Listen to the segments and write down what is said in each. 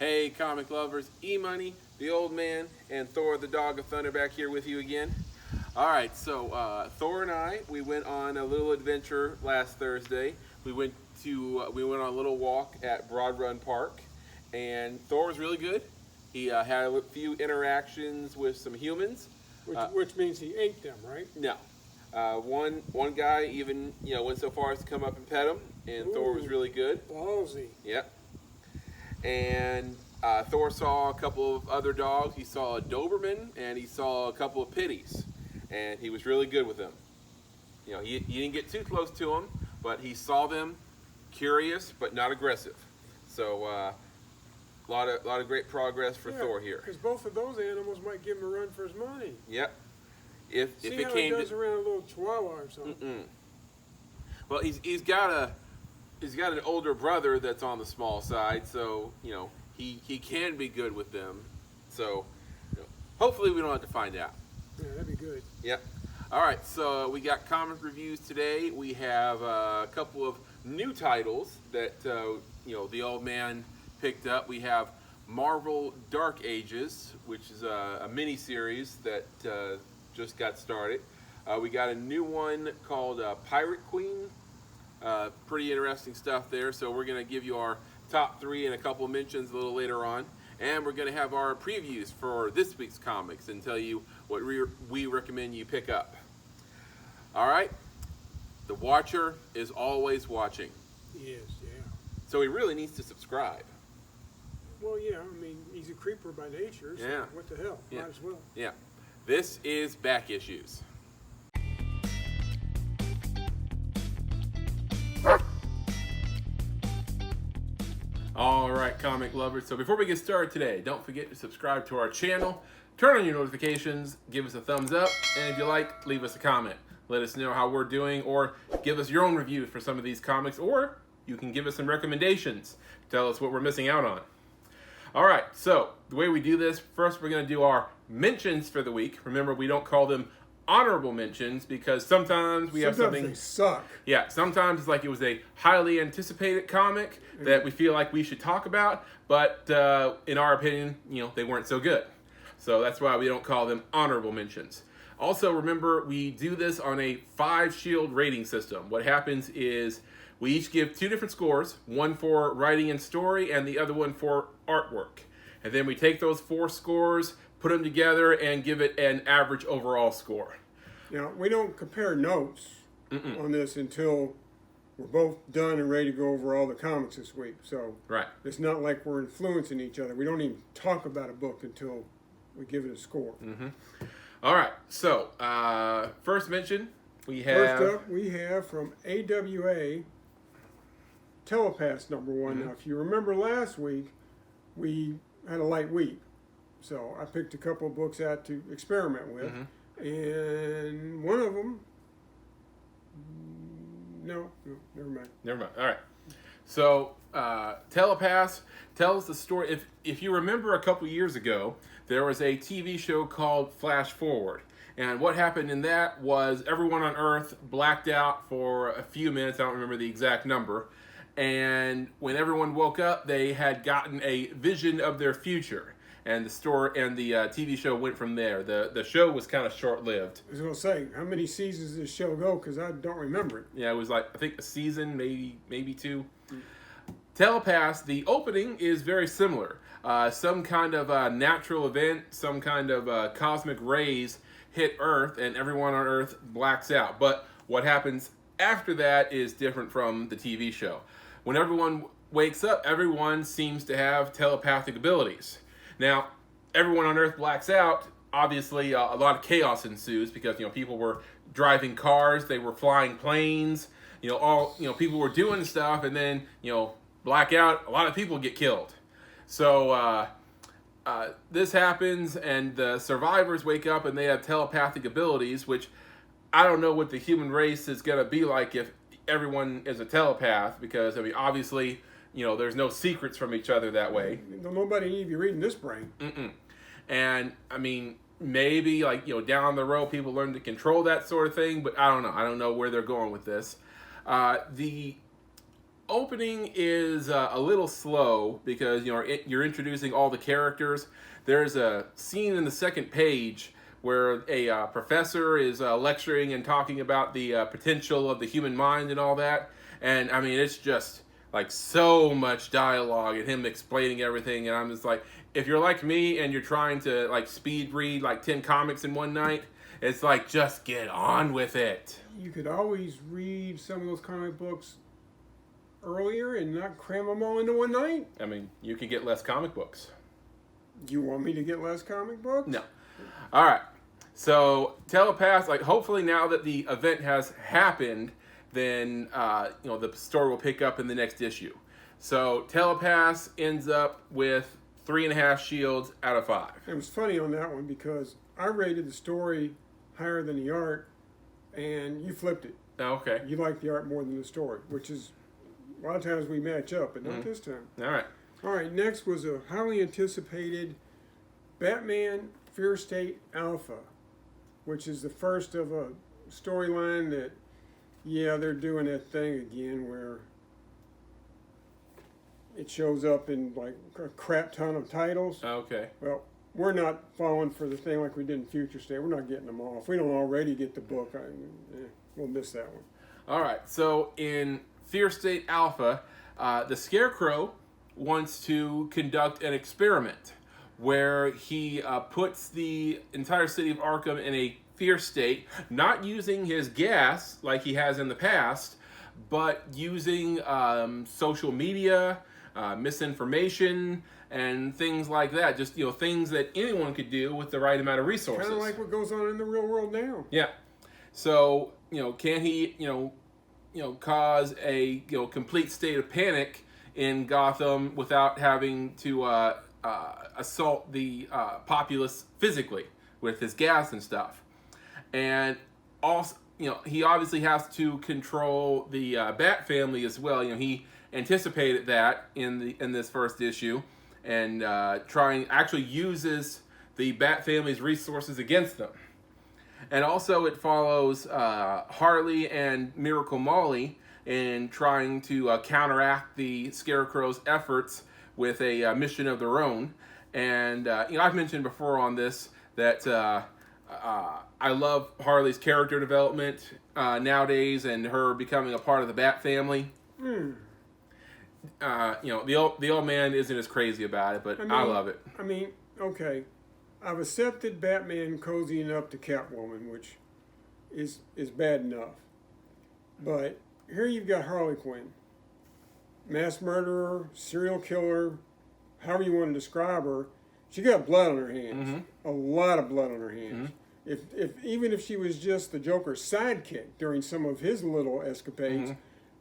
Hey, comic lovers, EMoney, the old man, and Thor, the dog of thunder, back here with you again. All right, so Thor and I, we went on a little adventure last Thursday. We went on a little walk at Broad Run Park, and Thor was really good. He had a few interactions with some humans. Which means he ate them, right? No. One guy even went so far as to come up and pet him, and Thor was really good. Ballsy. Yep. And Thor saw a couple of other dogs. He saw a Doberman and he saw a couple of pitties, and he was really good with them. He didn't get too close to them, but he saw them, curious but not aggressive. So a lot of great progress for Thor here. Because both of those animals might give him a run for his money. Yep. If See it how came he does to, around a little Chihuahua or something. Well, he's got an older brother that's on the small side, so he can be good with them. So hopefully we don't have to find out. Yeah, that'd be good. Yep. All right, so we got comic reviews today. We have a couple of new titles that the old man picked up. We have Marvel Dark Ages, which is a mini series that just got started. We got a new one called Pyrate Queen. Pretty interesting stuff there. So we're going to give you our top three and a couple mentions a little later on. And we're going to have our previews for this week's comics and tell you what we recommend you pick up. All right? The Watcher is always watching. He is, yeah. So he really needs to subscribe. Well, yeah, I mean, he's a creeper by nature, so Yeah. what the hell? Yeah. Might as well. Yeah. This is Back Issues. All right, comic lovers. So before we get started today, don't forget to subscribe to our channel, turn on your notifications, give us a thumbs up, and if you like, leave us a comment. Let us know how we're doing, or give us your own review for some of these comics, or you can give us some recommendations. Tell us what we're missing out on. All right, so the way we do this, first we're going to do our mentions for the week. Remember, we don't call them honorable mentions because sometimes we have something. Sometimes they suck. Yeah, sometimes it's like it was a highly anticipated comic that we feel like we should talk about, but in our opinion, they weren't so good. So that's why we don't call them honorable mentions. Also, remember, we do this on a 5-shield rating system. What happens is we each give 2 different scores, one for writing and story and the other one for artwork. And then we take those 4 scores, put them together, and give it an average overall score. We don't compare notes on this until we're both done and ready to go over all the comics this week. So Right. It's not like we're influencing each other. We don't even talk about a book until we give it a score. All right, so first mention, we have... First up, we have from AWA, Telepaths #1. Now, if you remember last week, we had a light week. So I picked a couple of books out to experiment with. And one of them... No, never mind. Never mind. All right. So, Telepaths tells the story. If you remember a couple years ago, there was a TV show called Flash Forward. And what happened in that was everyone on Earth blacked out for a few minutes. I don't remember the exact number. And when everyone woke up, they had gotten a vision of their future. And the TV show went from there. The show was kind of short-lived. I was going to say, how many seasons did this show go? Because I don't remember it. Yeah, it was like, I think a season, maybe 2. Telepaths, the opening is very similar. Some kind of natural event, some kind of cosmic rays hit Earth, and everyone on Earth blacks out. But what happens after that is different from the TV show. When everyone wakes up, everyone seems to have telepathic abilities. Now, everyone on Earth blacks out. Obviously, a lot of chaos ensues because people were driving cars, they were flying planes. People were doing stuff, and then black out. A lot of people get killed. So this happens, and the survivors wake up, and they have telepathic abilities, which I don't know what the human race is going to be like if everyone is a telepath, because obviously. There's no secrets from each other that way. Nobody need to be reading this brain. And, maybe, down the road, people learn to control that sort of thing, but I don't know. I don't know where they're going with this. The opening is a little slow because you're introducing all the characters. There's a scene in the second page where a professor is lecturing and talking about the potential of the human mind and all that. And I mean, it's just like so much dialogue and him explaining everything. And I'm just like, if you're like me and you're trying to like speed read like 10 comics in one night, it's like, just get on with it. You could always read some of those comic books earlier and not cram them all into one night. I mean, you can get less comic books. You want me to get less comic books? No. All right. So Telepaths, like hopefully now that the event has happened, then the story will pick up in the next issue. So Telepaths ends up with 3.5 shields out of 5. It was funny on that one because I rated the story higher than the art, and you flipped it. Okay. You like the art more than the story, which is a lot of times we match up, but not this time. All right. All right, next was a highly anticipated Batman Fear State Alpha, which is the first of a storyline that, they're doing that thing again where it shows up in like a crap ton of titles. Okay. Well, we're not falling for the thing like we did in Future State. We're not getting them all. If we don't already get the book, we'll miss that one. All right. So in Fear State Alpha, the Scarecrow wants to conduct an experiment where he puts the entire city of Arkham in a fear state, not using his gas like he has in the past, but using social media, misinformation, and things like that. Just things that anyone could do with the right amount of resources. Kind of like what goes on in the real world now. Yeah. So can he cause a complete state of panic in Gotham without having to assault the populace physically with his gas and stuff? And also, he obviously has to control the Bat family as well. He anticipated that in this first issue, and actually uses the Bat family's resources against them. And also, it follows Harley and Miracle Molly in trying to counteract the Scarecrow's efforts with a mission of their own. And I've mentioned before on this that I love Harley's character development nowadays, and her becoming a part of the Bat family. The old man isn't as crazy about it, but I love it. I mean, okay, I've accepted Batman cozying up to Catwoman, which is bad enough. But here you've got Harley Quinn, mass murderer, serial killer, however you want to describe her. She got blood on her hands, a lot of blood on her hands. Even if she was just the Joker's sidekick during some of his little escapades,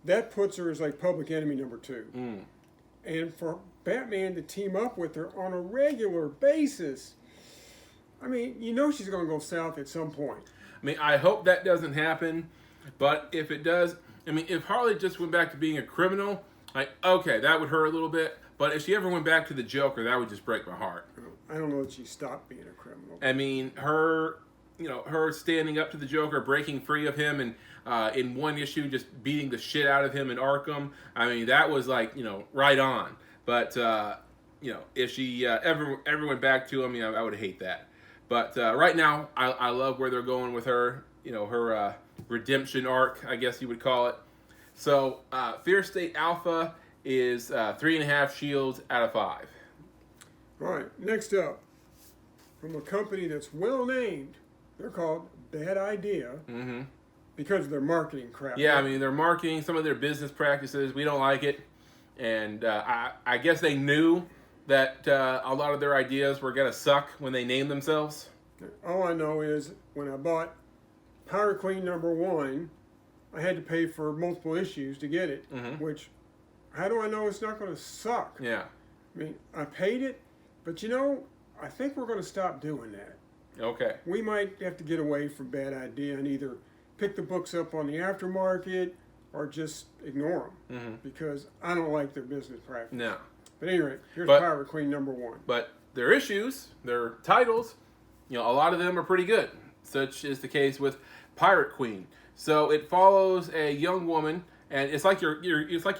that puts her as like public enemy number 2. And for Batman to team up with her on a regular basis, I mean, she's going to go south at some point. I mean, I hope that doesn't happen, but if it does, I mean, if Harley just went back to being a criminal, like, okay, that would hurt a little bit. But if she ever went back to the Joker, that would just break my heart. I don't know that she stopped being a criminal. I mean, her standing up to the Joker, breaking free of him, and in one issue just beating the shit out of him in Arkham. I mean, that was like, right on. But, if she ever went back to him, I would hate that. But right now, I love where they're going with her, her redemption arc, I guess you would call it. So, Fear State Alpha is 3.5 shields out of 5. All right, next up, from a company that's well named, they're called Bad Idea because of their marketing crap. Yeah, I mean, their marketing, some of their business practices, we don't like it. And I guess they knew that a lot of their ideas were going to suck when they named themselves. All I know is when I bought Pyrate Queen #1, I had to pay for multiple issues to get it, which, how do I know it's not going to suck? Yeah. I mean, I paid it, but I think we're going to stop doing that. Okay. We might have to get away from Bad Idea and either pick the books up on the aftermarket or just ignore them because I don't like their business practice. No. But anyway, here's Pyrate Queen #1. But their issues, their titles, a lot of them are pretty good. Such is the case with Pyrate Queen. So it follows a young woman, and it's like you're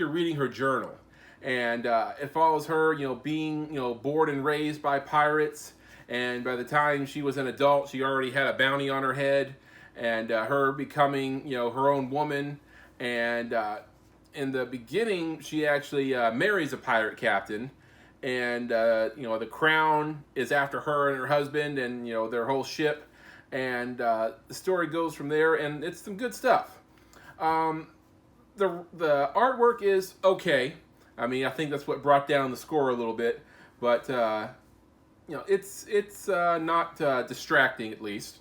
reading her journal, and it follows her, being born and raised by pirates, and by the time she was an adult, she already had a bounty on her head, and her becoming her own woman, and in the beginning she actually marries a pirate captain, and the crown is after her and her husband, and their whole ship, and the story goes from there, and it's some good stuff. The artwork is okay. I mean, I think that's what brought down the score a little bit, but it's not distracting, at least.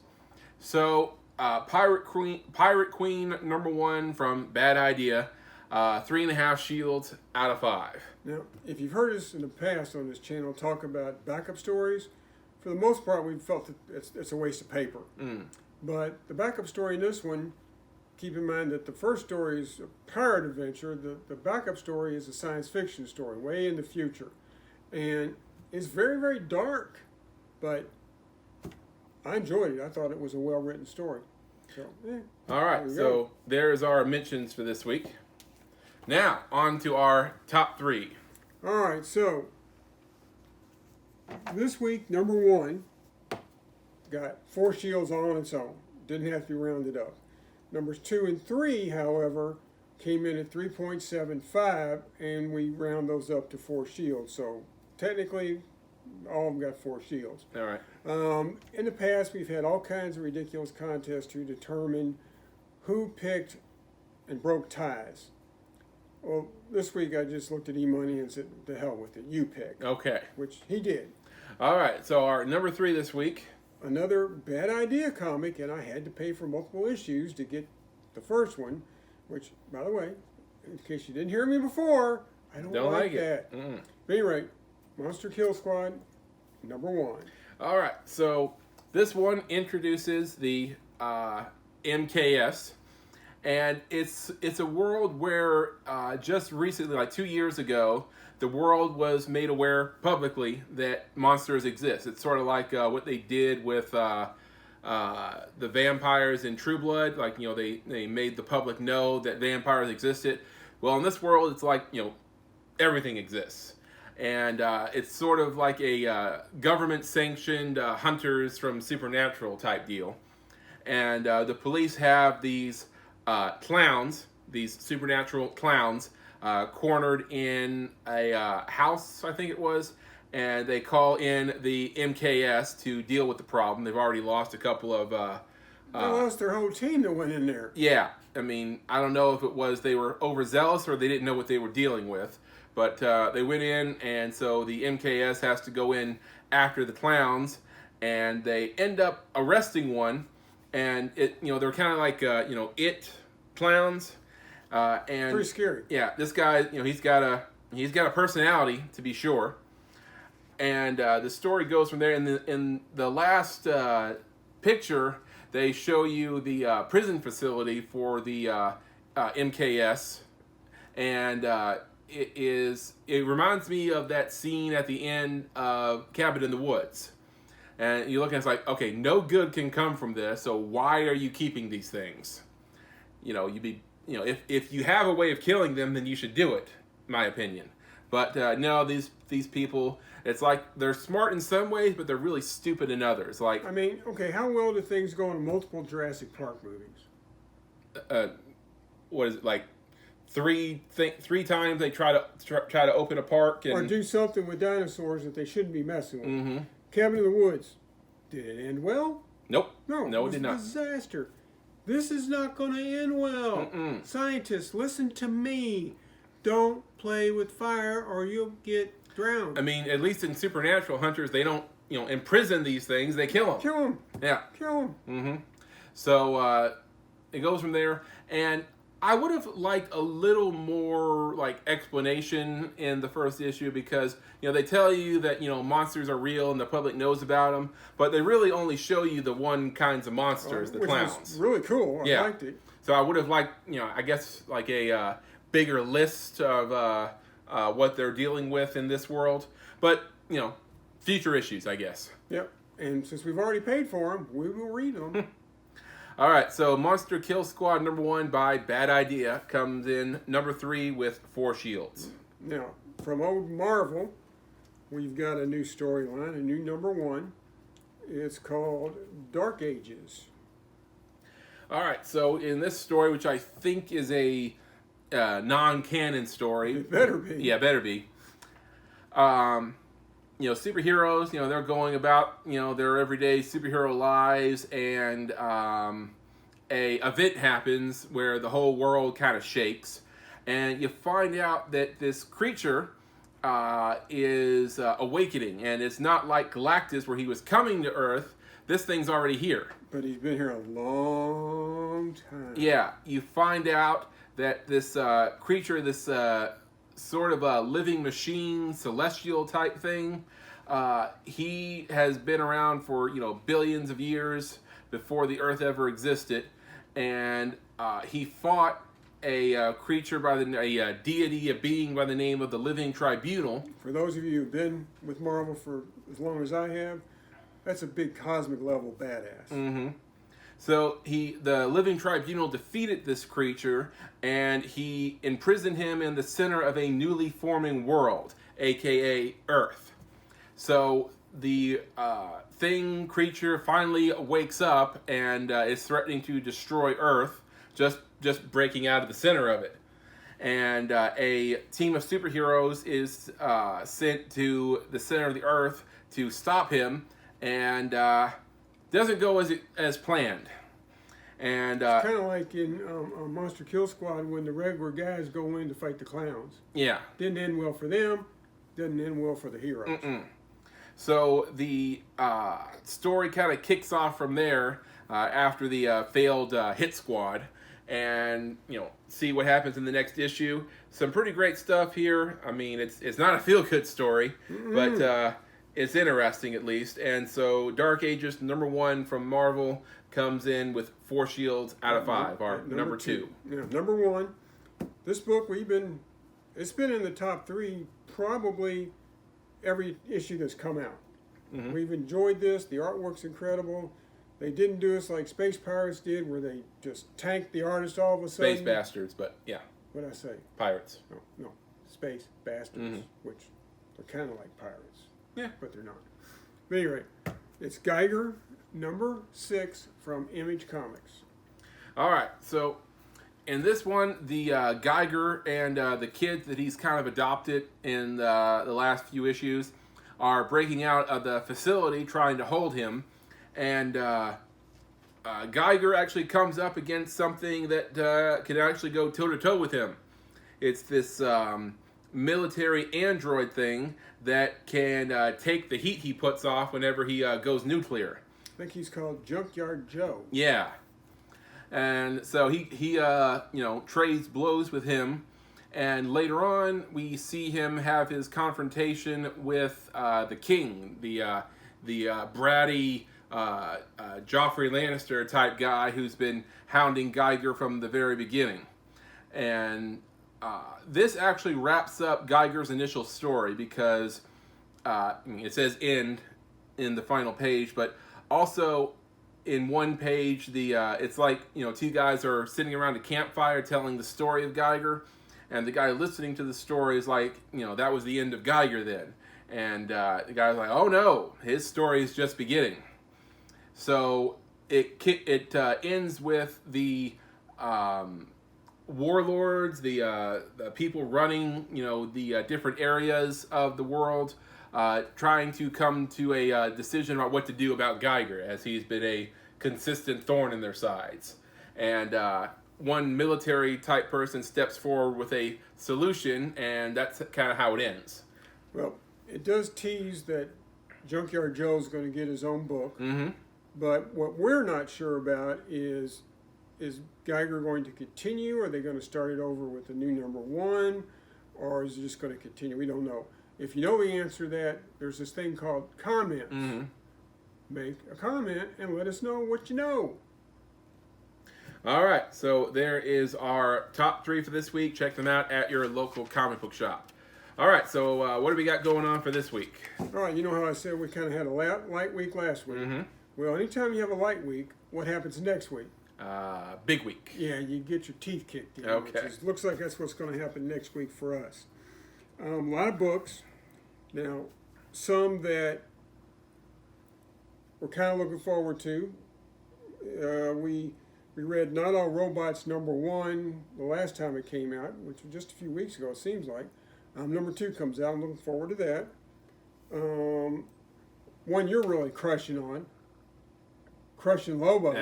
So Pyrate Queen #1 from Bad Idea, 3.5 shields out of 5. Now, if you've heard us in the past on this channel talk about backup stories, for the most part we've felt that it's a waste of paper. But the backup story in this one, keep in mind that the first story is a pirate adventure. The backup story is a science fiction story, way in the future. And it's very, very dark, but I enjoyed it. I thought it was a well-written story. So, all right, so there's our mentions for this week. Now, on to our top 3. All right, so this week, #1 got 4 shields on its own. Didn't have to be rounded up. Numbers 2 and 3, however, came in at 3.75, and we round those up to 4 shields. So technically, all of them got 4 shields. All right. In the past, we've had all kinds of ridiculous contests to determine who picked and broke ties. Well, this week I just looked at EMoney and said, "The hell with it, you pick." Okay. Which he did. All right. So our number 3 this week. Another Bad Idea comic, and I had to pay for multiple issues to get the first one. Which, by the way, in case you didn't hear me before, I don't like that. But anyway, Monster Kill Squad, #1. All right, so this one introduces the MKS, and it's a world where just recently, like 2 years ago, the world was made aware publicly that monsters exist. It's sort of like what they did with the vampires in True Blood. Like, they made the public know that vampires existed. Well, in this world, it's like, everything exists. And it's sort of like a government-sanctioned hunters from Supernatural type deal. And the police have these clowns, these supernatural clowns, cornered in a house, I think it was, and they call in the MKS to deal with the problem. They've already lost a couple of... they lost their whole team that went in there. Yeah, I mean, I don't know if it was they were overzealous or they didn't know what they were dealing with. But they went in, and so the MKS has to go in after the clowns, and they end up arresting one, and they're kind of like it clowns, and pretty scary. Yeah, this guy, he's got a personality, to be sure, and the story goes from there. In the last picture, they show you the prison facility for the MKS, and it reminds me of that scene at the end of Cabin in the Woods. And you look and it's like, okay, no good can come from this, so why are you keeping these things? If you have a way of killing them, then you should do it, my opinion. But no, these people, it's like they're smart in some ways, but they're really stupid in others. Like, I mean, okay, how well do things go in multiple Jurassic Park movies? What is it, like? Three times they try to open a park and or do something with dinosaurs that they shouldn't be messing with. Mm-hmm. Cabin in the Woods, did it end well? Nope. No, it did not. It was a disaster. This is not going to end well. Scientists, listen to me. Don't play with fire or you'll get drowned. I mean, at least in Supernatural Hunters, they don't imprison these things. They kill them. Kill them. Yeah. Kill them. Mm-hmm. So it goes from there, and I would have liked a little more explanation in the first issue, because they tell you that monsters are real and the public knows about them, but they really only show you the one kinds of monsters, the which clowns. Was really cool. I liked it. So I would have liked I guess like a bigger list of what they're dealing with in this world, but future issues, I guess. Yep. And since we've already paid for them, we will read them. All right, so Monster Kill Squad #1 by Bad Idea comes in #3 with 4 shields. Now, from old Marvel, we've got a new storyline, a new #1. It's called Dark Ages. All right, so in this story, which I think is a non-canon story. It better be. Yeah, better be. Superheroes, they're going about, their everyday superhero lives, and a event happens where the whole world kind of shakes, and you find out that this creature is awakening, and it's not like Galactus where he was coming to Earth. This thing's already here. But he's been here a long time. Yeah, you find out that this creature, this sort of a living machine, celestial type thing, he has been around for, billions of years before the Earth ever existed, and he fought a creature a deity, a being by the name of the Living Tribunal. For those of you who've been with Marvel for as long as I have, that's a big cosmic level badass. Mm-hmm. So the Living Tribunal defeated this creature, and he imprisoned him in the center of a newly forming world, aka Earth. So the creature finally wakes up and is threatening to destroy Earth, just breaking out of the center of it. And a team of superheroes is sent to the center of the Earth to stop him, and doesn't go as planned. And it's kind of like in Monster Kill Squad when the regular guys go in to fight the clowns. Yeah. Didn't end well for them. Didn't end well for the heroes. So the story kind of kicks off from there after the failed hit squad, and see what happens in the next issue. Some pretty great stuff here. I mean, it's not a feel-good story, but it's interesting at least. And so Dark Ages #1 from Marvel comes in with 4 shields out of 5, our #2. Yeah, #1. This book it's been in the top 3 probably every issue that's come out. We've enjoyed this. The artwork's incredible. They didn't do us like Space Pirates did, where they just tanked the artist all of a sudden. Space Bastards, but yeah. What'd I say? Pirates. No. Space Bastards, which they're kind of like pirates. Yeah. But they're not. But anyway, it's Geiger #6 from Image Comics. All right, so in this one, the Geiger and the kid that he's kind of adopted in the last few issues are breaking out of the facility trying to hold him, and Geiger actually comes up against something that can actually go toe-to-toe with him. It's this military android thing that can take the heat he puts off whenever he goes nuclear. I think he's called Junkyard Joe. Yeah. And so he trades blows with him, and later on we see him have his confrontation with the king, the bratty Joffrey Lannister type guy who's been hounding Geiger from the very beginning. And this actually wraps up Geiger's initial story because it says end in the final page, but also in one page, it's like, 2 guys are sitting around a campfire telling the story of Geiger, and the guy listening to the story is like, that was the end of Geiger then. And the guy's like, oh no, his story is just beginning. So it ends with the warlords, the people running, the different areas of the world, trying to come to a decision about what to do about Geiger, as he's been a consistent thorn in their sides. And one military type person steps forward with a solution, and that's kind of how it ends. Well, it does tease that Junkyard Joe's going to get his own book. But what we're not sure about is Geiger going to continue? Are they going to start it over with the new #1? Or is it just going to continue? We don't know. If you know the answer to that, there's this thing called comments. Make a comment and let us know what you know. All right, so there is our top 3 for this week. Check them out at your local comic book shop. All right, so what do we got going on for this week? All right, you know how I said we kind of had a light week last week? Well, anytime you have a light week, what happens next week? big week. Yeah, you get your teeth kicked in. Okay. Looks like that's what's going to happen next week for us. A lot of books. Now, some that we're kind of looking forward to. We read Not All Robots #1 the last time it came out, which was just a few weeks ago, it seems like. #2 comes out. I'm looking forward to that. One you're really crushing on, Crushing Lobo,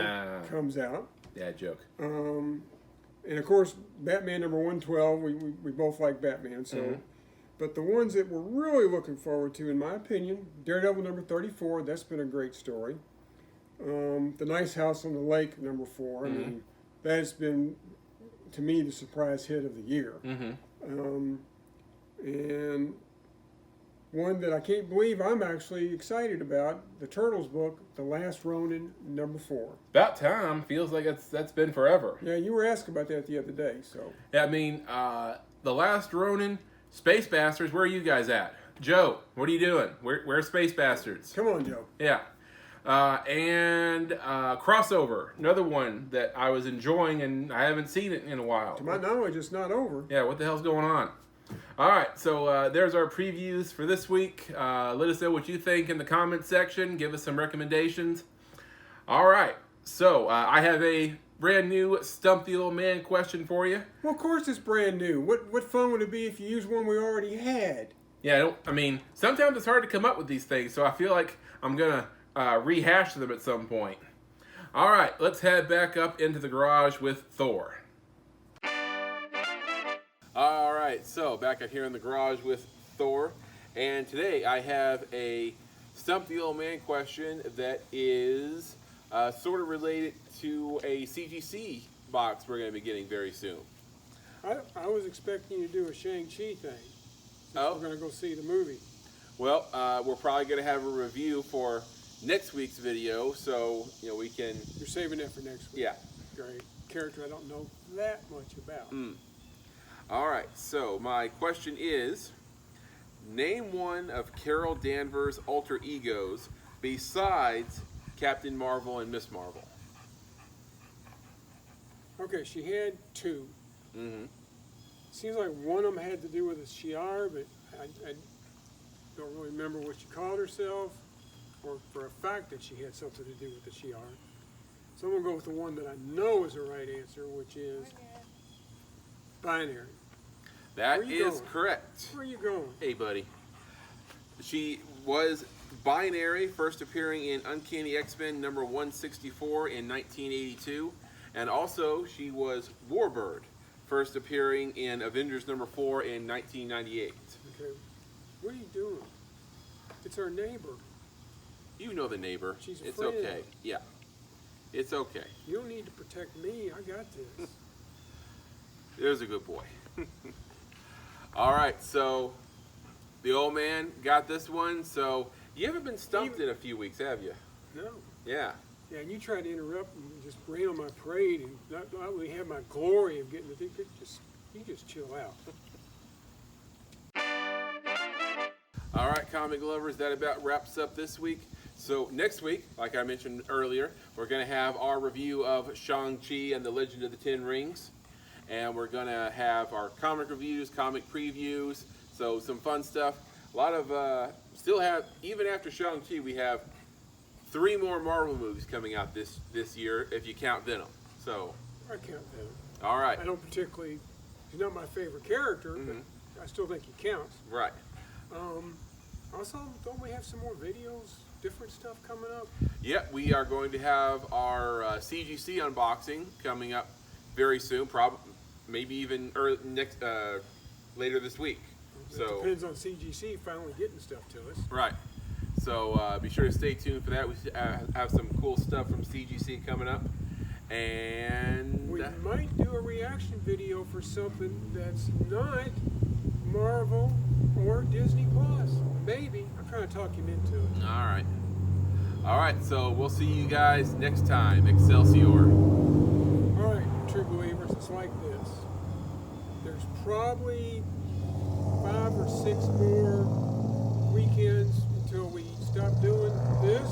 comes out. Yeah, joke. And of course, Batman #112. We both like Batman, so. Mm-hmm. But the ones that we're really looking forward to, in my opinion, Daredevil #34. That's been a great story. The Nice House on the Lake #4. I mean, that's been, to me, the surprise hit of the year. And one that I can't believe I'm actually excited about, the Turtles book, The Last Ronin #4. About time. Feels like that's been forever. Yeah, you were asking about that the other day. So. Yeah, I mean, The Last Ronin, Space Bastards. Where are you guys at? Joe, what are you doing? Where's Space Bastards? Come on, Joe. Yeah. And Crossover, another one that I was enjoying, and I haven't seen it in a while. To my knowledge, it's not over. Yeah, what the hell's going on? All right, so there's our previews for this week. Let us know what you think in the comments section. Give us some recommendations. All right, so I have a brand new Stump the Old Man question for you. Well, of course it's brand new. What fun would it be if you used one we already had? Yeah, I mean, sometimes it's hard to come up with these things, so I feel like I'm going to rehash them at some point. All right, let's head back up into the garage with Thor. All right, so back up here in the garage with Thor, and today I have a Stump the Old Man question that is sort of related to a CGC box we're going to be getting very soon. I was expecting you to do a Shang-Chi thing. Oh. We're going to go see the movie. Well, we're probably going to have a review for next week's video, so we can. You're saving that for next week. Yeah. Great. Character I don't know that much about. All right. So my question is: name one of Carol Danvers' alter egos besides Captain Marvel and Miss Marvel. Okay, she had two. Mm-hmm. Seems like one of them had to do with a Shi'ar, but I don't really remember what she called herself, or for a fact that she had something to do with the Shi'ar. So I'm going to go with the one that I know is the right answer, which is binary. That is correct. Where are you going? Hey, buddy. She was binary, first appearing in Uncanny X-Men number 164 in 1982, and also she was Warbird, first appearing in Avengers number 4 in 1998. Okay. What are you doing? It's our neighbor. You know the neighbor. She's a It's friend. okay. Yeah. It's okay. You don't need to protect me. I got this. There's a good boy. All right, so the old man got this one. So you haven't been stumped in a few weeks, have you? No. Yeah. Yeah, and you tried to interrupt and just rain on my parade and not only have my glory of getting the thing, you just chill out. All right, comic lovers, that about wraps up this week. So next week, like I mentioned earlier, we're going to have our review of Shang-Chi and the Legend of the Ten Rings. And we're going to have our comic reviews, comic previews, so some fun stuff. A lot of, still have, even after Shang-Chi, we have 3 more Marvel movies coming out this year, if you count Venom. So I count Venom. All right. I don't particularly, he's not my favorite character, but I still think he counts. Right. Also, don't we have some more videos, different stuff coming up? Yeah, we are going to have our CGC unboxing coming up very soon, probably maybe even later this week. It depends on CGC finally getting stuff to us. Right. So be sure to stay tuned for that. We have some cool stuff from CGC coming up. And we might do a reaction video for something that's not Marvel or Disney Plus. Maybe. I'm trying to talk him into it. All right. All right, so we'll see you guys next time. Excelsior. All right, true believers, it's like this. There's probably 5 or 6 more weekends until we stop doing this.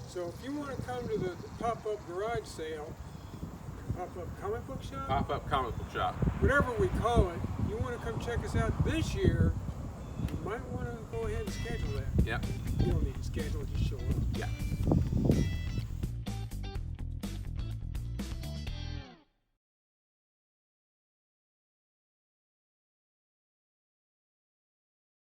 So if you want to come to the pop-up garage sale, Pop-up comic book shop? Pop-up comic book shop. Whatever we call it, you want to come check us out this year, you might want to go ahead and schedule that. Yep. You don't need to schedule, just show up. Yeah.